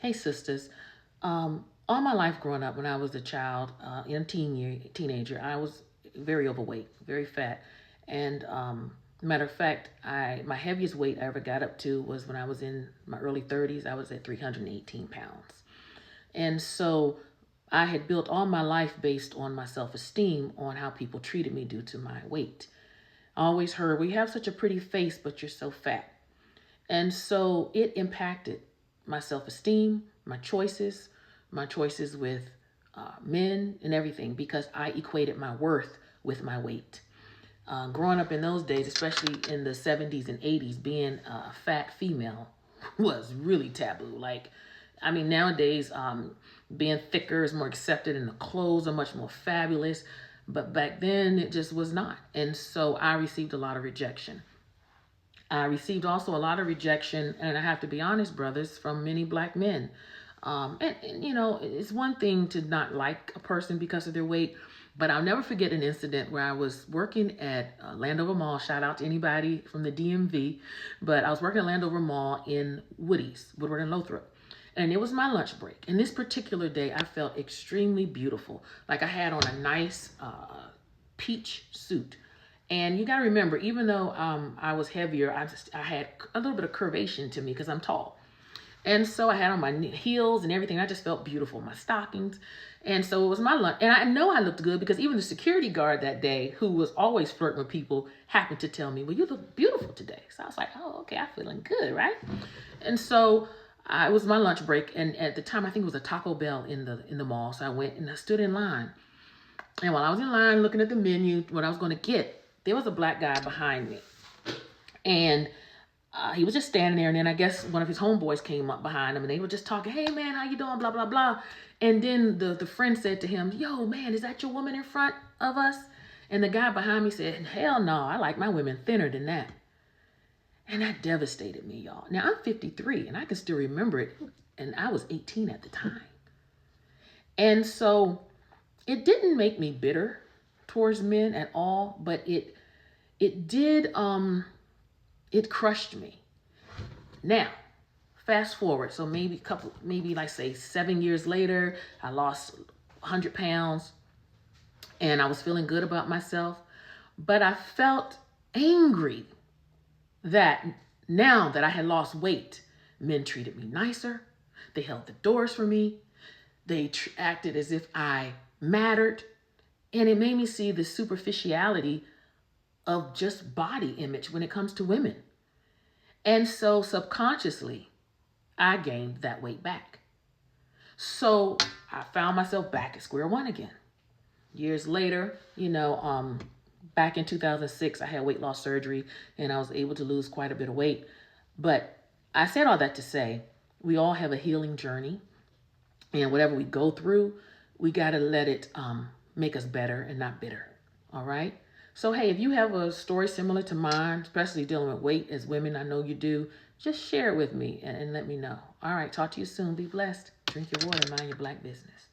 Hey, sisters. All my life growing up, when I was a child, in teenager, I was very overweight, very fat. And matter of fact, my heaviest weight I ever got up to was when I was in my early 30s. I was at 318 pounds. And so I had built all my life based on my self esteem, on how people treated me due to my weight. I always heard, "We have such a pretty face, but you're so fat." And so it impacted my self esteem, my choices with men and everything, because I equated my worth with my weight. Growing up in those days, especially in the 70s and 80s, being a fat female was really taboo. Like, I mean, nowadays, being thicker is more accepted and the clothes are much more fabulous. But back then, it just was not. And so I received a lot of rejection. I received also a lot of rejection, and I have to be honest, brothers, from many black men. And, you know, it's one thing to not like a person because of their weight, but I'll never forget an incident where I was working at Landover Mall. Shout out to anybody from the DMV. But I was working at Landover Mall in Woodward and Lothrop. And it was my lunch break. And this particular day, I felt extremely beautiful. Like I had on a nice peach suit. And you got to remember, even though I was heavier, I had a little bit of curvation to me because I'm tall. And so I had on my heels and everything. I just felt beautiful, my stockings. And so it was my lunch. And I know I looked good because even the security guard that day, who was always flirting with people, happened to tell me, "Well, you look beautiful today." So I was like, "Oh, okay, I'm feeling good, right?" And so it was my lunch break. And at the time, I think it was a Taco Bell in the mall. So I went and I stood in line. And while I was in line looking at the menu, what I was going to get, there was a black guy behind me. And he was just standing there. And then I guess one of his homeboys came up behind him and they were just talking, "Hey, man, how you doing? Blah, blah, blah." And then the friend said to him, "Yo, man, is that your woman in front of us?" And the guy behind me said, "Hell no, I like my women thinner than that." And that devastated me, y'all. Now, I'm 53 and I can still remember it. And I was 18 at the time. And so it didn't make me bitter towards men at all, but it did it crushed me. Now, fast forward, so maybe like say 7 years later, I lost 100 pounds and I was feeling good about myself, but I felt angry that now that I had lost weight, men treated me nicer. They held the doors for me. They acted as if I mattered. And it made me see the superficiality of just body image when it comes to women. And so subconsciously, I gained that weight back. So I found myself back at square one again. Years later, back in 2006, I had weight loss surgery and I was able to lose quite a bit of weight. But I said all that to say, we all have a healing journey. And whatever we go through, we got to let it make us better and not bitter. All right? So, hey, if you have a story similar to mine, especially dealing with weight as women, I know you do, just share it with me and let me know. All right, talk to you soon. Be blessed. Drink your water. Mind your black business.